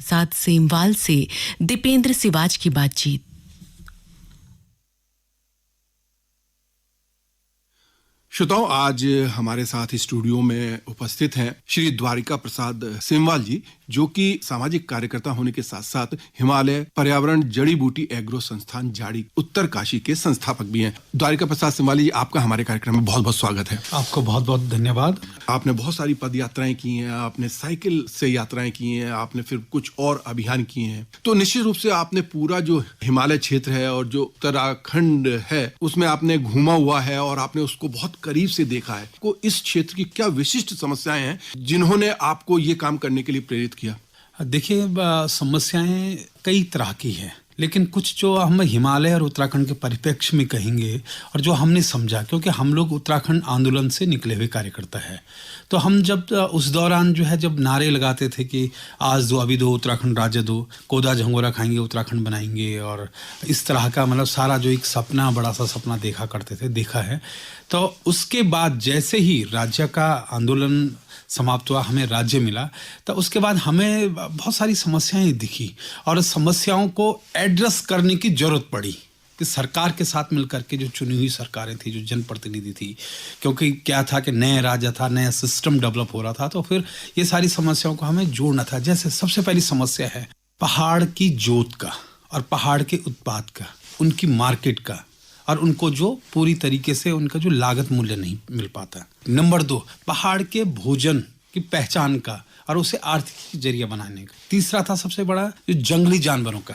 प्रसाद सेमवाल से दीपेंद्र सिवाज की बातचीत। श्रोताओं, आज हमारे साथ स्टूडियो में उपस्थित हैं श्री द्वारिका प्रसाद सेमवाल जी, जो कि सामाजिक कार्यकर्ता होने के साथ साथ हिमालय पर्यावरण जड़ी बूटी एग्रो संस्थान जाड़ी उत्तर काशी के संस्थापक भी हैं। द्वारिका प्रसाद सेमवाल जी, आपका हमारे कार्यक्रम में बहुत बहुत स्वागत है। आपको बहुत बहुत धन्यवाद। आपने बहुत सारी पद यात्राएं की हैं, आपने साइकिल से यात्राएं की हैं, आपने फिर कुछ और अभियान किए हैं। तो निश्चित रूप से आपने पूरा जो हिमालय क्षेत्र है और जो उत्तराखंड है उसमें आपने घूमा हुआ है और आपने उसको बहुत करीब से देखा है। को इस क्षेत्र की क्या विशिष्ट समस्याएं हैं जिन्होंने आपको ये काम करने के लिए प्रेरित किया? देखिए, समस्याएं कई तरह की हैं, लेकिन कुछ जो हम हिमालय और उत्तराखंड के परिप्रेक्ष्य में कहेंगे और जो हमने समझा, क्योंकि हम लोग उत्तराखंड आंदोलन से निकले हुए कार्यकर्ता है, तो हम जब उस दौरान जो है जब नारे लगाते थे कि आज दो अभी दो उत्तराखंड राज्य दो, कोदा झंगोरा खाएंगे उत्तराखंड बनाएंगे, और इस तरह का मतलब सारा जो एक सपना, बड़ा सा सपना देखा करते थे, देखा है। तो उसके बाद जैसे ही राज्य का आंदोलन समाप्त हुआ, हमें राज्य मिला, तो उसके बाद हमें बहुत सारी समस्याएं दिखी और समस्याओं को एड्रेस करने की जरूरत पड़ी कि सरकार के साथ मिलकर के, जो चुनी हुई सरकारें थी, जो जनप्रतिनिधि थी, क्योंकि क्या था कि नया राज्य था, नया सिस्टम डेवलप हो रहा था, तो फिर ये सारी समस्याओं को हमें जोड़ना था। जैसे सबसे पहली समस्या है पहाड़ की जोत का और पहाड़ के उत्पाद का, उनकी मार्केट का, और उनको जो पूरी तरीके से उनका जो लागत मूल्य नहीं मिल पाता। नंबर 2, पहाड़ के भोजन की पहचान का और उसे आर्थिक जरिया बनाने का। तीसरा था सबसे बड़ा जो जंगली जानवरों का।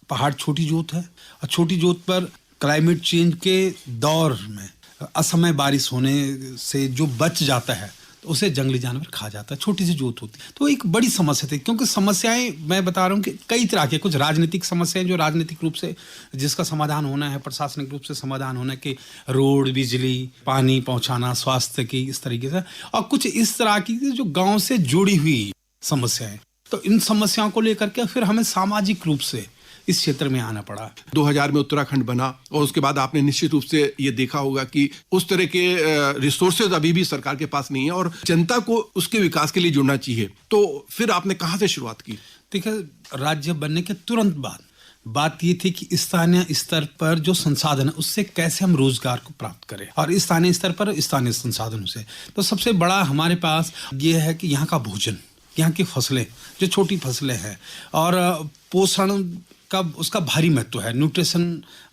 पहाड़ छोटी जोत है और छोटी जोत पर क्लाइमेट चेंज के दौर में असमय बारिश होने से जो बच जाता है तो उसे जंगली जानवर खा जाता है, छोटी सी जोत होती है। तो एक बड़ी समस्या थी, क्योंकि समस्याएं मैं बता रहा हूँ कि कई तरह के, कुछ राजनीतिक समस्याएं जो राजनीतिक रूप से जिसका समाधान होना है, प्रशासनिक रूप से समाधान होना है कि रोड, बिजली, पानी पहुंचाना, स्वास्थ्य की, इस तरीके से, और कुछ इस तरह की जो गाँव से जुड़ी हुई समस्याएं। तो इन समस्याओं को लेकर के फिर हमें सामाजिक रूप से इस क्षेत्र में आना पड़ा। 2000 में उत्तराखंड बना और उसके बाद आपने निश्चित रूप से ये देखा होगा कि उस तरह के रिसोर्सेज अभी भी सरकार के पास नहीं है और जनता को उसके विकास के लिए जुड़ना चाहिए। तो फिर आपने कहां से शुरुआत की? देखिए, राज्य बनने के तुरंत बाद बात ये थी कि स्थानीय स्तर पर जो संसाधन है उससे कैसे हम रोजगार को प्राप्त करें, और स्थानीय स्तर पर स्थानीय संसाधनों से। तो सबसे बड़ा हमारे पास ये है कि यहाँ का भोजन, यहाँ की फसलें, जो छोटी फसलें हैं, और पोषण का उसका भारी महत्व है, न्यूट्रिशन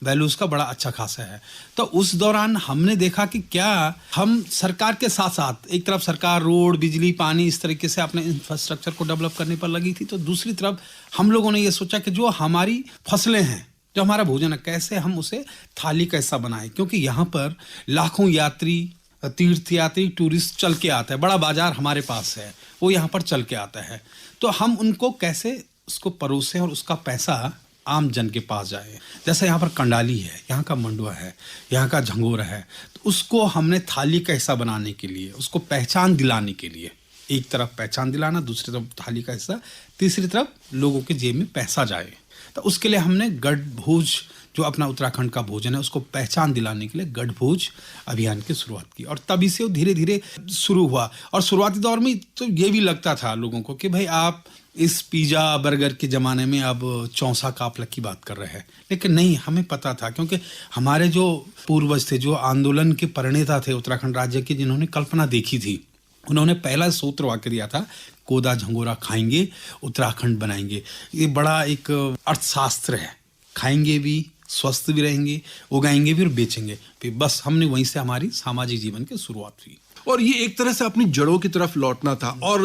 वैल्यू उसका बड़ा अच्छा खासा है। तो उस दौरान हमने देखा कि क्या हम सरकार के साथ साथ, एक तरफ सरकार रोड, बिजली, पानी, इस तरीके से अपने इंफ्रास्ट्रक्चर को डेवलप करने पर लगी थी, तो दूसरी तरफ हम लोगों ने ये सोचा कि जो हमारी फसलें हैं, जो हमारा भोजन है, कैसे हम उसे थाली का हिस्सा बनाएं, क्योंकि यहाँ पर लाखों यात्री, तीर्थयात्री, टूरिस्ट चल के आता है, बड़ा बाजार हमारे पास है, वो यहाँ पर चल के आता है। तो हम उनको कैसे उसको परोसें और उसका पैसा आम जन के पास जाए। जैसे यहाँ पर कंडाली है, यहाँ का मंडुआ है, यहाँ का झंगोरा है, तो उसको हमने थाली का हिस्सा बनाने के लिए, उसको पहचान दिलाने के लिए, एक तरफ पहचान दिलाना, दूसरी तरफ थाली का हिस्सा, तीसरी तरफ लोगों के जेब में पैसा जाए, तो उसके लिए हमने गढ़भोज, जो अपना उत्तराखंड का भोजन है, उसको पहचान दिलाने के लिए गढ़भोज अभियान की शुरुआत की। और तभी से वो धीरे धीरे शुरू हुआ। और शुरुआती दौर में तो ये भी लगता था लोगों को कि भाई आप इस पिज़्ज़ा बर्गर के ज़माने में अब चौसा काफला की बात कर रहे हैं, लेकिन नहीं, हमें पता था, क्योंकि हमारे जो पूर्वज थे, जो आंदोलन के प्रणेता थे उत्तराखंड राज्य के, जिन्होंने कल्पना देखी थी, उन्होंने पहला सूत्र वाक्य दिया था, कोदा झंगोरा खाएंगे उत्तराखंड बनाएंगे। ये बड़ा एक अर्थशास्त्र है, खाएंगे भी, स्वस्थ भी रहेंगे, उगाएंगे भी और बेचेंगे भी। बस हमने वहीं से हमारी सामाजिक जीवन की शुरुआत हुई। और ये एक तरह से अपनी जड़ों की तरफ लौटना था। और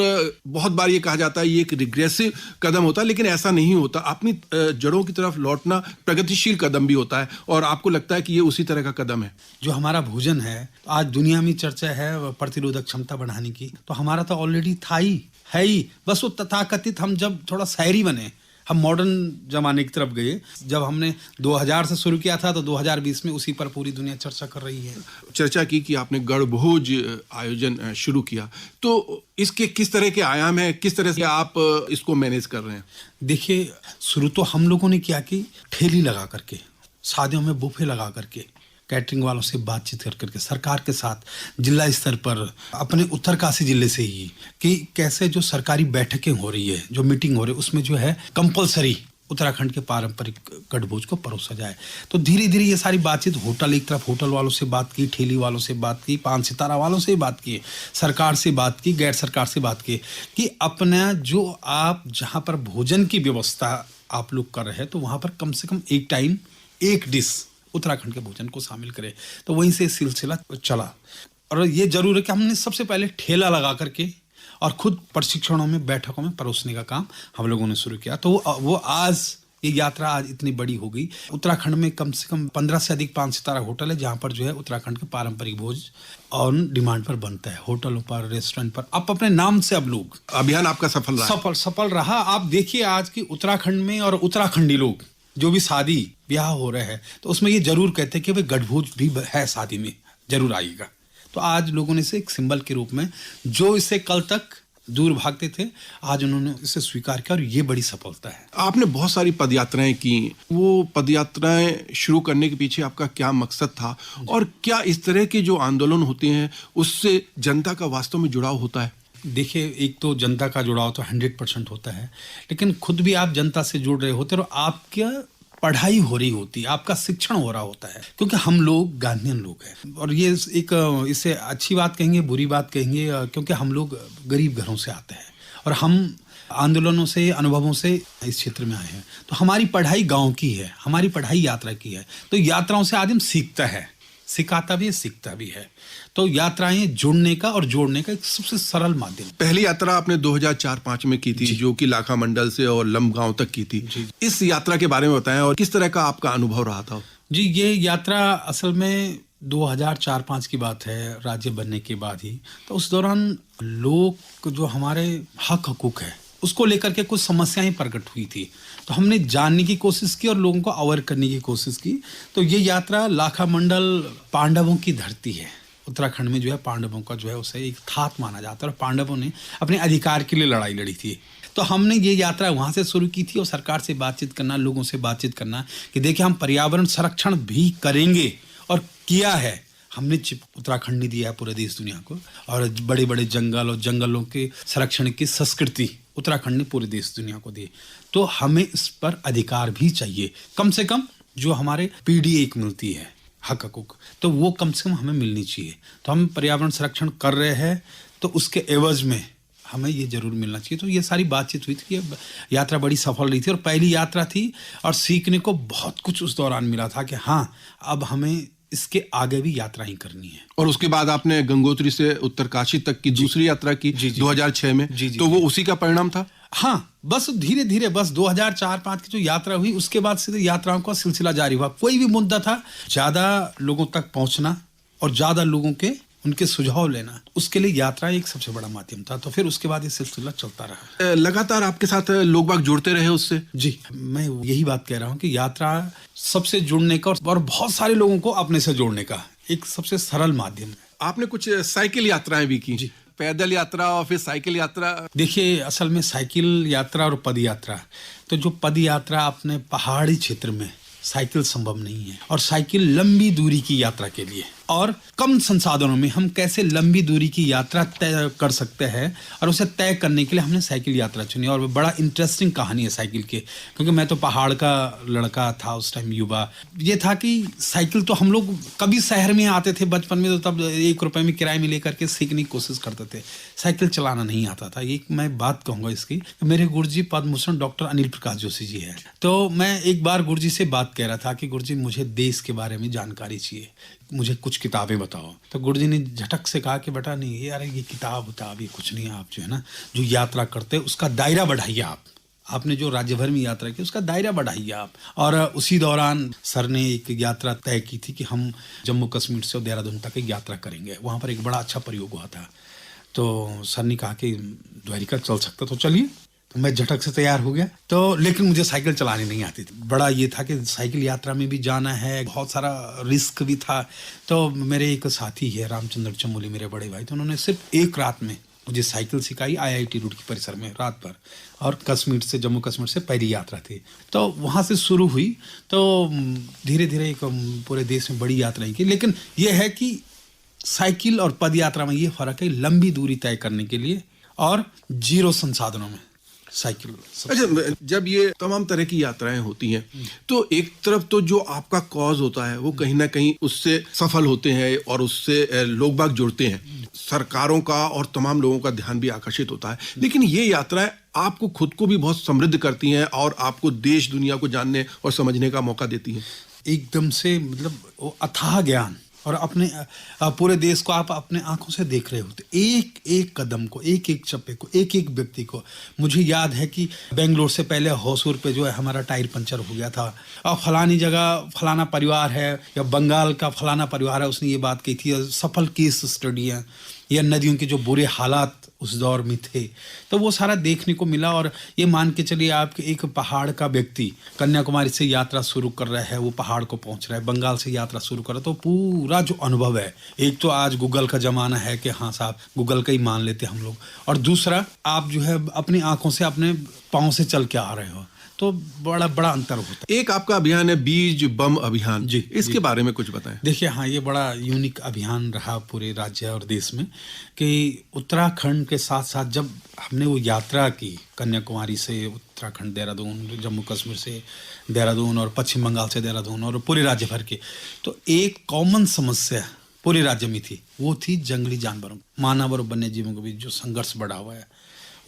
बहुत बार ये कहा जाता है ये एक रिग्रेसिव कदम होता है, लेकिन ऐसा नहीं होता। अपनी जड़ों की तरफ लौटना प्रगतिशील कदम भी होता है, और आपको लगता है कि ये उसी तरह का कदम है। जो हमारा भोजन है, आज दुनिया में चर्चा है प्रतिरोधक क्षमता बढ़ाने की, तो हमारा तो ऑलरेडी था ही, है ही। बस वो तथाकथित हम जब थोड़ा शहरी बने, हम मॉडर्न जमाने की तरफ गए। जब हमने 2000 से शुरू किया था, तो 2020 में उसी पर पूरी दुनिया चर्चा कर रही है। चर्चा की कि आपने गढ़भोज आयोजन शुरू किया, तो इसके किस तरह के आयाम हैं, किस तरह से आप इसको मैनेज कर रहे हैं? देखिए, शुरू तो हम लोगों ने किया कि ठेली लगा करके, शादियों में बुफे लगा करके कैटरिंग वालों से बातचीत कर करके सरकार के साथ जिला स्तर पर अपने उत्तरकाशी जिले से ही कि कैसे जो सरकारी बैठकें हो रही है, जो मीटिंग हो रही है, उसमें जो है कंपलसरी उत्तराखंड के पारंपरिक कटभोज को परोसा जाए। तो धीरे धीरे ये सारी बातचीत होटल, एक तरफ होटल वालों से बात की, ठेली वालों से बात की, 5 सितारा वालों से बात की, सरकार से बात की, गैर सरकार से बात की कि अपना जो आप जहाँ पर भोजन की व्यवस्था आप लोग कर रहे हैं तो वहाँ पर कम से कम एक टाइम एक डिश उत्तराखंड के भोजन को शामिल करें। तो वहीं से सिलसिला चला और ये जरूर है कि हमने सबसे पहले ठेला लगा करके और खुद प्रशिक्षणों में, बैठकों में परोसने का काम हम लोगों ने शुरू किया। तो वो आज ये यात्रा आज इतनी बड़ी हो गई। उत्तराखंड में कम से कम 15 से अधिक 5 सितारा होटल है जहाँ पर जो है उत्तराखंड के पारंपरिक भोज ऑन डिमांड पर बनता है, होटलों पर, रेस्टोरेंट पर। आप अपने नाम से अब लोग अभियान आपका सफल रहा? सफल रहा। आप देखिए आज की उत्तराखंड में और उत्तराखंडी लोग जो भी शादी ब्याह हो रहे हैं तो उसमें ये जरूर कहते हैं कि भाई गठभोज भी है, शादी में जरूर आएगा। तो आज लोगों ने इसे एक सिंबल के रूप में, जो इसे कल तक दूर भागते थे, आज उन्होंने इसे स्वीकार किया और ये बड़ी सफलता है। आपने बहुत सारी पदयात्राएं की, वो पदयात्राएं शुरू करने के पीछे आपका क्या मकसद था और क्या इस तरह के जो आंदोलन होते हैं उससे जनता का वास्तव में जुड़ाव होता है? देखिए, एक तो जनता का जुड़ाव तो 100% होता है, लेकिन खुद भी आप जनता से जुड़ रहे होते और आपका पढ़ाई हो रही होती, आपका शिक्षण हो रहा होता है, क्योंकि हम लोग गांधीयन लोग हैं। और ये एक, इसे अच्छी बात कहेंगे, बुरी बात कहेंगे, क्योंकि हम लोग गरीब घरों से आते हैं और हम आंदोलनों से, अनुभवों से इस क्षेत्र में आए हैं। तो हमारी पढ़ाई गांव की है, हमारी पढ़ाई यात्रा की है। तो यात्राओं से आदमी सीखता है, सिखाता भी है, सीखता भी है। तो यात्राएं जुड़ने का और जोड़ने का एक सबसे सरल माध्यम। पहली यात्रा आपने 2004-05 में की थी, जो कि लाखा मंडल से और लंबगांव तक की थी। इस यात्रा के बारे में बताएं और किस तरह का आपका अनुभव रहा था? जी, ये यात्रा असल में 2004-05 की बात है, राज्य बनने के बाद ही। तो उस दौरान लोग जो हमारे हक हकूक है उसको लेकर के कुछ समस्याएं प्रकट हुई थी। तो हमने जानने की कोशिश की और लोगों को अवेयर करने की कोशिश की। तो ये यात्रा लाखा मंडल पांडवों की धरती है। उत्तराखंड में जो है पांडवों का जो है उसे एक थात माना जाता है और पांडवों ने अपने अधिकार के लिए लड़ाई लड़ी थी। तो हमने ये यात्रा वहाँ से शुरू की थी और सरकार से बातचीत करना, लोगों से बातचीत करना कि देखिए हम पर्यावरण संरक्षण भी करेंगे और किया है। हमने उत्तराखंड ने दिया है पूरे देश दुनिया को, और बड़े बड़े जंगल और जंगलों के संरक्षण की संस्कृति उत्तराखंड ने पूरे देश दुनिया को दी। तो हमें इस पर अधिकार भी चाहिए, कम से कम जो हमारे पीढ़ी एक मिलती है हक हकूक, तो वो कम से कम हमें मिलनी चाहिए। तो हम पर्यावरण संरक्षण कर रहे हैं तो उसके एवज में हमें ये जरूर मिलना चाहिए। तो ये सारी बातचीत हुई थी। यात्रा बड़ी सफल रही थी और पहली यात्रा थी और सीखने को बहुत कुछ उस दौरान मिला था कि हाँ, अब हमें इसके आगे भी यात्राएं करनी है। और उसके बाद आपने गंगोत्री से उत्तरकाशी तक की दूसरी यात्रा की 2006 में। तो वो उसी का परिणाम था? हाँ, बस धीरे धीरे बस 2004-05 की जो यात्रा हुई उसके बाद से यात्राओं का सिलसिला जारी हुआ। कोई भी मुद्दा था, ज्यादा लोगों तक पहुंचना और ज्यादा लोगों के उनके सुझाव लेना, उसके लिए यात्रा एक सबसे बड़ा माध्यम था। तो फिर उसके बाद ये सिलसिला चलता रहा। लगातार आपके साथ लोग बाग जुड़ते रहे उससे? जी, मैं यही बात कह रहा हूँ कि यात्रा सबसे जुड़ने का और बहुत सारे लोगों को अपने से जोड़ने का एक सबसे सरल माध्यम है। आपने कुछ साइकिल यात्राएं भी की? जी, पैदल यात्रा और फिर साइकिल यात्रा। देखिए, असल में साइकिल यात्रा और पद यात्रा, तो जो पद यात्रा अपने पहाड़ी क्षेत्र में साइकिल संभव नहीं है, और साइकिल लंबी दूरी की यात्रा के लिए और कम संसाधनों में हम कैसे लंबी दूरी की यात्रा तय कर सकते हैं, और उसे तय करने के लिए हमने साइकिल यात्रा चुनी। और बड़ा इंटरेस्टिंग कहानी है साइकिल की, क्योंकि मैं तो पहाड़ का लड़का था उस टाइम, युवा। ये था कि साइकिल तो हम लोग कभी शहर में आते थे बचपन में, तो तब 1 रुपए में किराए में लेकर के सीखने की कोशिश करते थे। साइकिल चलाना नहीं आता था। ये मैं बात कहूँगा इसकी, मेरे गुरुजी पद्मभूषण डॉक्टर अनिल प्रकाश जोशी जी है। तो मैं एक बार गुरुजी से बात कह रहा था कि गुरुजी मुझे देश के बारे में जानकारी चाहिए, मुझे कुछ किताबें बताओ। तो गुरुजी ने झटक से कहा कि बेटा नहीं, यार ये किताब ये कुछ नहीं है, आप जो है ना जो यात्रा करते हैं उसका दायरा बढ़ाइए। आपने जो राज्य भर में यात्रा की उसका दायरा बढ़ाइए आप। और उसी दौरान सर ने एक यात्रा तय की थी कि हम जम्मू कश्मीर से देहरादून तक एक यात्रा करेंगे। वहाँ पर एक बड़ा अच्छा प्रयोग हुआ था। तो सर ने कहा कि द्वारिका चल सकता तो चलिए। तो मैं झटक से तैयार हो गया। तो लेकिन मुझे साइकिल चलानी नहीं आती थी। बड़ा ये था कि साइकिल यात्रा में भी जाना है, बहुत सारा रिस्क भी था। तो मेरे एक साथी है रामचंद्र चमोली, मेरे बड़े भाई, तो उन्होंने सिर्फ एक रात में मुझे साइकिल सिखाई IIT रुड़की परिसर में रात भर, और कश्मीर से, जम्मू कश्मीर से पहली यात्रा थी। तो वहाँ से शुरू हुई, तो धीरे धीरे एक पूरे देश में बड़ी यात्राएं की। लेकिन ये है कि साइकिल और पद यात्रा में ये फर्क है, लंबी दूरी तय करने के लिए और जीरो संसाधनों में साइकिल। अच्छा, जब ये तमाम तरह की यात्राएं होती हैं तो एक तरफ तो जो आपका कॉज होता है वो कहीं ना कहीं उससे सफल होते हैं और उससे लोग बाग जुड़ते हैं, सरकारों का और तमाम लोगों का ध्यान भी आकर्षित होता है। लेकिन ये यात्राएं आपको खुद को भी बहुत समृद्ध करती हैं और आपको देश दुनिया को जानने और समझने का मौका देती हैं। एकदम से, मतलब वो अथाह ज्ञान, और अपने पूरे देश को आप अपने आंखों से देख रहे होते, एक एक कदम को, एक एक चप्पे को, एक एक व्यक्ति को। मुझे याद है कि बेंगलोर से पहले होसूर पे जो है हमारा टायर पंचर हो गया था, और फलानी जगह फलाना परिवार है, या बंगाल का फलाना परिवार है, उसने ये बात कही थी। सफल केस स्टडी है, या नदियों के जो बुरे हालात उस दौर में थे, तो वो सारा देखने को मिला। और ये मान के चलिए आपके एक पहाड़ का व्यक्ति कन्याकुमारी से यात्रा शुरू कर रहा है, वो पहाड़ को पहुंच रहा है, बंगाल से यात्रा शुरू कर रहा है, तो पूरा जो अनुभव है, एक तो आज गूगल का जमाना है कि हाँ साहब गूगल का ही मान लेते हम लोग, और दूसरा आप जो है अपनी आंखों से, अपने पाँव से चल के आ रहे हो, तो बड़ा बड़ा अंतर होता है। एक आपका अभियान है बीज बम अभियान जी, इसके जी। बारे में कुछ बताएं। देखिए, हाँ, ये बड़ा यूनिक अभियान रहा पूरे राज्य और देश में, कि उत्तराखंड के साथ साथ जब हमने वो यात्रा की कन्याकुमारी से उत्तराखंड, देहरादून, जम्मू कश्मीर से देहरादून, और पश्चिम बंगाल से देहरादून, और पूरे राज्य भर के, तो एक कॉमन समस्या पूरे राज्य में थी, वो थी जंगली जानवरों, मानव और वन्य जीवों के बीच जो संघर्ष बढ़ा हुआ है,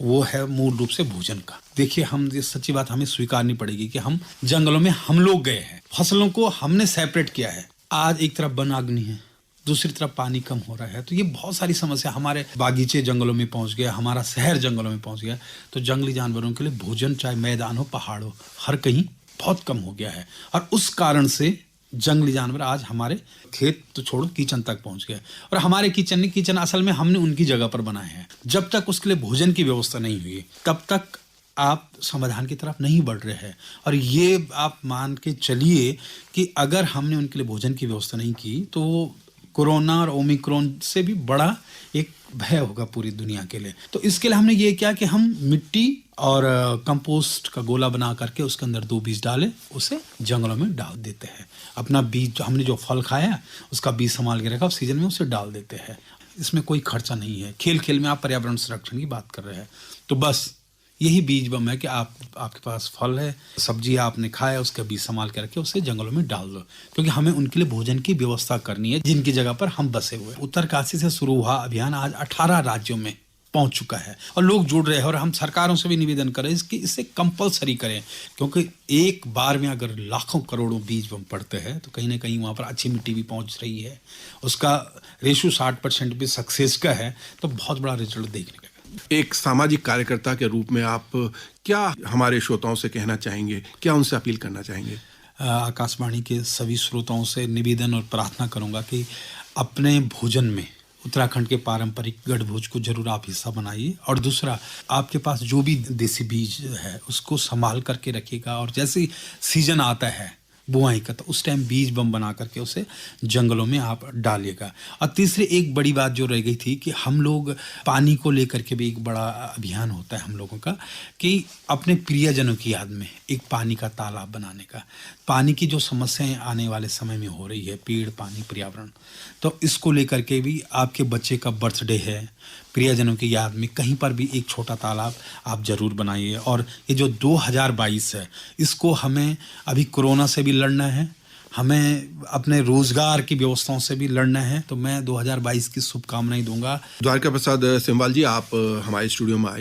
वो है मूल रूप से भोजन का। देखिए, हम ये सच्ची बात हमें स्वीकारनी पड़ेगी कि हम जंगलों में हम लोग गए हैं, फसलों को हमने सेपरेट किया है। आज एक तरफ वन अग्नि है, दूसरी तरफ पानी कम हो रहा है, तो ये बहुत सारी समस्या, हमारे बागीचे जंगलों में पहुंच गया, हमारा शहर जंगलों में पहुंच गया, तो जंगली जानवरों के लिए भोजन, चाहे मैदान हो, पहाड़ हो, हर कहीं बहुत कम हो गया है। और उस कारण से जंगली जानवर आज हमारे खेत तो छोड़ो, किचन तक पहुंच गए, और हमारे किचन असल में हमने उनकी जगह पर बनाए हैं। जब तक उसके लिए भोजन की व्यवस्था नहीं हुई, तब तक आप समाधान की तरफ नहीं बढ़ रहे हैं। और ये आप मान के चलिए कि अगर हमने उनके लिए भोजन की व्यवस्था नहीं की, तो कोरोना और ओमिक्रॉन से भी बड़ा एक भय होगा पूरी दुनिया के लिए। तो इसके लिए हमने ये किया कि हम मिट्टी और कंपोस्ट का गोला बना करके उसके अंदर 2 बीज डाले, उसे जंगलों में डाल देते हैं। अपना बीज, हमने जो फल खाया उसका बीज संभाल के रखा, सीजन में उसे डाल देते हैं। इसमें कोई खर्चा नहीं है। खेल खेल में आप पर्यावरण संरक्षण की बात कर रहे हैं, तो बस यही बीज बम है कि आपके पास फल है, सब्जी आपने खाया, उसका बीज संभाल के रखे, उसे जंगलों में डाल दो, क्योंकि हमें उनके लिए भोजन की व्यवस्था करनी है जिनकी जगह पर हम बसे हुए। उत्तरकाशी से शुरू हुआ अभियान आज 18 राज्यों में पहुंच चुका है, और लोग जुड़ रहे हैं, और हम सरकारों से भी निवेदन करें इसे कंपलसरी करें, क्योंकि एक बार में अगर लाखों करोड़ों बीज बम पड़ते हैं, तो कहीं ना कहीं वहाँ पर अच्छी मिट्टी भी पहुँच रही है, उसका रेशो 60% भी सक्सेस का है, तो बहुत बड़ा रिजल्ट देखने का। एक सामाजिक कार्यकर्ता के रूप में आप क्या हमारे श्रोताओं से कहना चाहेंगे, क्या उनसे अपील करना चाहेंगे? आकाशवाणी के सभी श्रोताओं से निवेदन और प्रार्थना करूंगा कि अपने भोजन में उत्तराखंड के पारंपरिक गढ़भोज को जरूर आप हिस्सा बनाइए, और दूसरा, आपके पास जो भी देसी बीज है उसको संभाल करके रखिएगा, और जैसे सीजन आता है बुआई का, तो उस टाइम बीज बम बना करके उसे जंगलों में आप डालिएगा। और तीसरी एक बड़ी बात जो रह गई थी कि हम लोग पानी को लेकर के भी एक बड़ा अभियान होता है हम लोगों का, कि अपने प्रियजनों की याद में एक पानी का तालाब बनाने का। पानी की जो समस्याएं आने वाले समय में हो रही है, पेड़, पानी, पर्यावरण, तो इसको लेकर के भी आपके बच्चे का बर्थडे है, प्रियजनों की याद में कहीं पर भी एक छोटा तालाब आप जरूर बनाइए। और ये जो 2022 है, इसको हमें अभी कोरोना से भी लड़ना है, हमें अपने रोजगार की व्यवस्थाओं से भी लड़ना है, तो मैं 2022 की शुभकामनाएं दूंगा। द्वारका प्रसाद सिमवाल जी, आप हमारे स्टूडियो में आए।